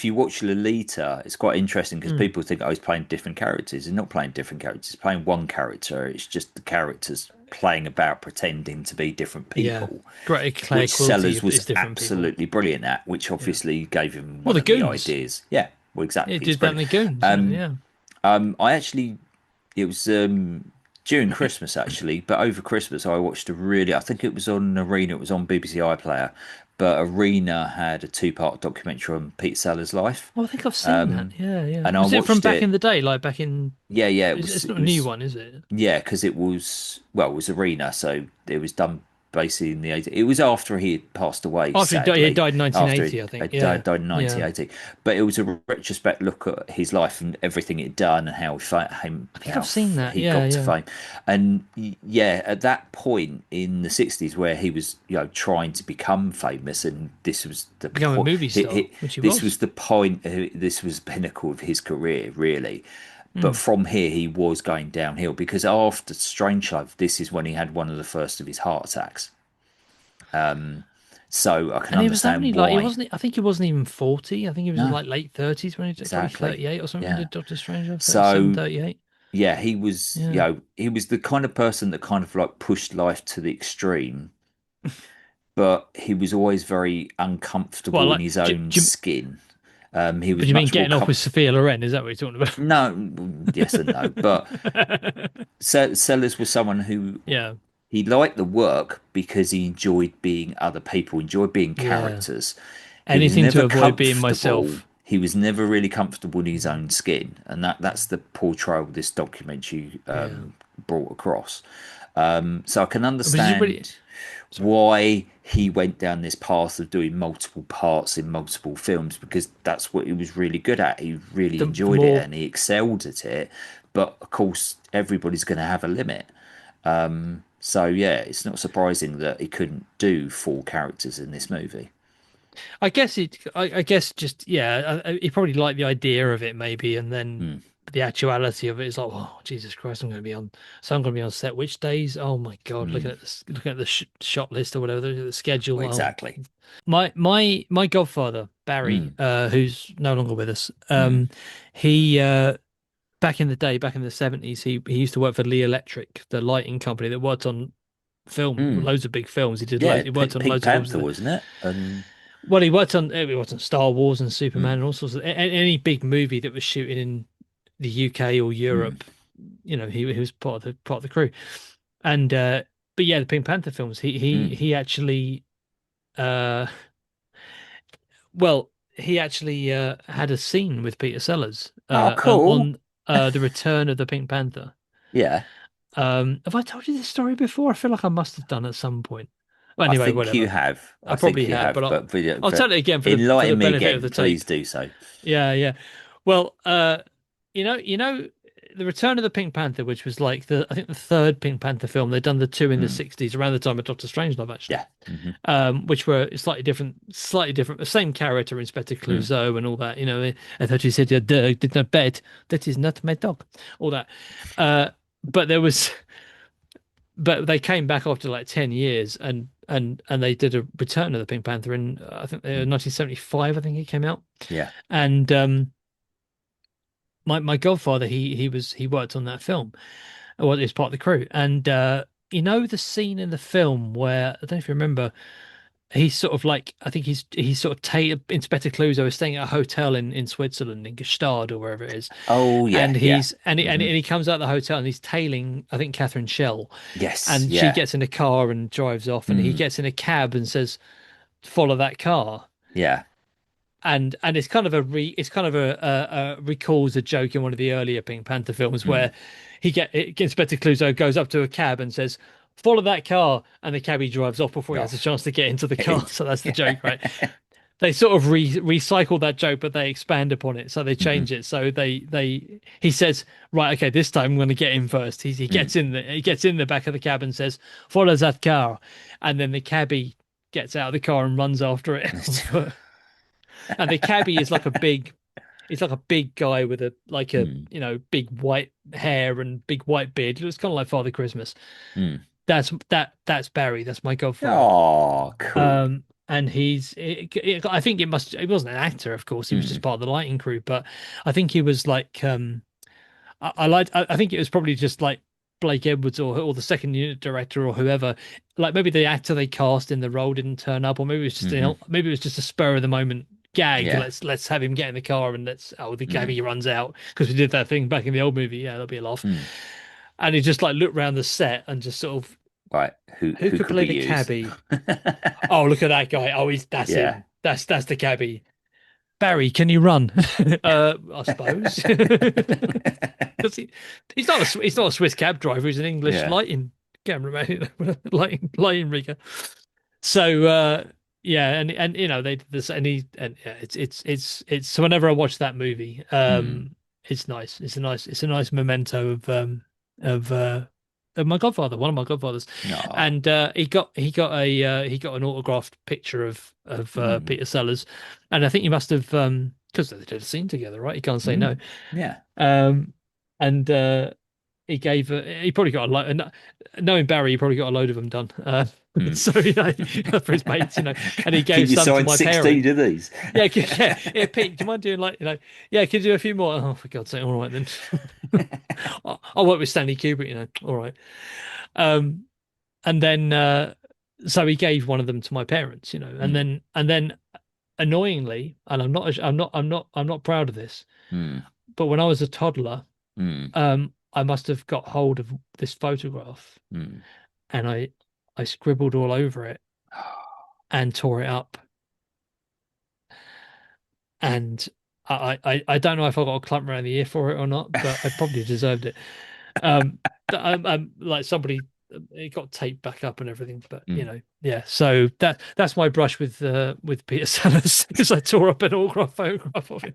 if you watch Lolita, it's quite interesting because Mm. people think I was playing different characters. He's not playing different characters. He's playing one character. It's just the characters playing about, pretending to be different Yeah. people, Great Claire which Quilty Sellers was is different people. absolutely brilliant at, which Yeah. obviously gave him Well, one the of the Goons. ideas. Yeah, well, It exactly. It's did that in brilliant. the Goons. Um, Yeah. I actually, it was during Christmas actually, but over Christmas I watched I think it was on Arena, it was on BBC iPlayer, but Arena had a two-part documentary on Pete Sellers' life. Oh, I think I've seen that. Um, Yeah, yeah. and I Was it from watched back in it. the day? Like back in. Yeah, yeah, It's not it a new was one, is it? yeah, because it was well, it was Arena, so it was done basically in the 80s. It was after he had passed away, After he sadly, died in after 1980, I think. he Yeah. died in Yeah. 1980. But it was a retrospect look at his life and everything he'd done and I think I've seen that. he Yeah, got to yeah. fame. And yeah, at that point in the 60s, where he was trying to become famous, and this was the Become a point. movie star, which he This was. was the point. This was the pinnacle of his career, really. But Mm. from here, he was going downhill because after Strangelove, this is when he had one of the first of his heart attacks. So I can And he was only understand like, he why. wasn't, I think he wasn't even 40. I think he was in No, like late 30s when he did, probably exactly. 38 or something, when he Yeah. did Doctor Strange, 37, So 38. yeah, he was, Yeah. he was the kind of person that kind of like pushed life to the extreme, but he was always very Well, uncomfortable in like, his own skin. He but was you mean much more getting off with com Sophia Loren? Is that what you're talking No, yes and no, but about? Sellers was someone who Yeah. he liked the work because he enjoyed being other people, enjoyed being Yeah. characters. He was Anything never to avoid being comfortable. myself. He was never really comfortable in his own skin, and that's the portrayal this documentary Yeah. brought across. So I can But did you really? understand Sorry. why he went down this path of doing multiple parts in multiple films because that's what he was really good at. He really The enjoyed it more. and he excelled at it. But of course, everybody's going to have a limit. So yeah, it's not surprising that he couldn't do four characters in this movie. I guess it. I guess just yeah. He probably liked the idea of it maybe, and then Hmm. the actuality of it is like, oh Jesus Christ, I'm going to be on. So I'm going to be on set which days? Oh my God, Hmm. looking at the sh shot list or whatever, the schedule. Well, Oh, exactly. my godfather Barry, Hmm. who's no longer with us. Hmm. He back in the day, back in the 70s, he used to work for Lee Electric, the lighting company that worked on Hmm. loads of big films. He did Yeah, loads. He worked on Pink loads of films. Panther, wasn't it? And Well, he worked on Star Wars and Superman hmm. and all sorts of any big movie that was shooting in the UK or Hmm. Europe. He was part of the crew. And but yeah, the Pink Panther films. Hmm. He actually uh well he actually had a scene with Peter Sellers Oh, cool. on the Return of the Pink Panther. Yeah, Have I told you this story before? I feel like I must have done at some point. Well, I anyway, think you whatever. have. I I probably think you have, have. but I'll But tell it again for the enlighten me benefit of again, the please tape. do so. Yeah, yeah. Well, the Return of the Pink Panther, which was like I think the third Pink Panther film. They'd done the two in the Hmm. 60s around the time of Doctor Strangelove, actually. Yeah. Hmm. Which were slightly different, the same character, Inspector Hmm. Clouseau and all that. I thought you said your dog did not bet. That is not my dog. All that. But there was, but they came back after like 10 years and they did a Return of the Pink Panther in, I think, 1975, I think it came out. Yeah. And, my godfather he worked on that film, well, he was part of the crew. And the scene in the film where I don't know if you remember, he's sort of like, I think he's sort of Inspector Clouseau is staying at a hotel in Switzerland, in Gstaad or wherever it is. Oh, And yeah. Yeah. he's and he, and Hmm. he comes out of the hotel and he's tailing, I think, Catherine Shell. Yes. And she Yeah. gets in a car and drives off, and he Hmm. gets in a cab and says, follow that car. Yeah. And it's kind of it's kind of a recalls a joke in one of the earlier Pink Panther films Hmm. where Inspector Clouseau goes up to a cab and says, "Follow that car," and the cabbie drives off before he has a Off. chance to get into the car. So that's the joke, right? They sort of recycle that joke, but they expand upon it. So they Hmm. change it. So he says, "Right, okay, this time I'm going to get in first." He Hmm. gets in the back of the cab and says, "Follow that car," and then the cabbie gets out of the car and runs after it on foot. And the cabbie is like a big, it's like a big guy with Hmm. big white hair and big white beard. It's kind of like Father Christmas. Hmm. That's Barry. That's my godfather. Oh, cool. and I think he wasn't an actor, of course, he was just Mm. part of the lighting crew, but I think he was like I think it was probably just like Blake Edwards or the second unit director or whoever, like maybe the actor they cast in the role didn't turn up, or maybe it was just Hmm. maybe it was just a spur of the moment gag. Yeah. Let's have him get in the car and let's the Mm. cabby runs out because we did that thing back in the old movie. Yeah, that'll be a laugh. Mm. And he just like looked around the set and just sort of Right. who Who could could play we the use? cabbie? Oh, look at that guy. Oh, he's that's Yeah. him. That's the cabbie. Barry, can you run? I suppose. Because he's not a Swiss cab driver. He's an English Yeah. lighting cameraman, lighting rigger. So yeah, and you know they did this, and yeah, it's so whenever I watch that movie, Mm. it's nice. It's a nice memento of uh of my godfather, one of my godfathers, No. and he got an autographed picture of Mm. Peter Sellers, and I think he must have because they did a scene together, right? He can't say no. Mm. Yeah. Um, and he gave he probably got a load. Knowing Barry, he probably got a load of them done. Mm. So you know, for his mates, you know, and he Can gave you some to sign my 16 parents. of these? Yeah, yeah. Pete, do you mind doing like, you know, yeah, can you do a few more? Oh, for God's sake, all right then. I'll work with Stanley Kubrick, you know. All right. Um, and then so he gave one of them to my parents, you know, Mm. and then annoyingly, and I'm not proud of this, Mm. but when I was a toddler, Mm. I must have got hold of this photograph Mm. and I scribbled all over it and tore it up. And I don't know if I got a clump around the ear for it or not, but I probably deserved it. Um, like somebody, it got taped back up and everything, but you Mm. know, yeah. So that's my brush with Peter Sellers because I tore up an autograph photograph of him.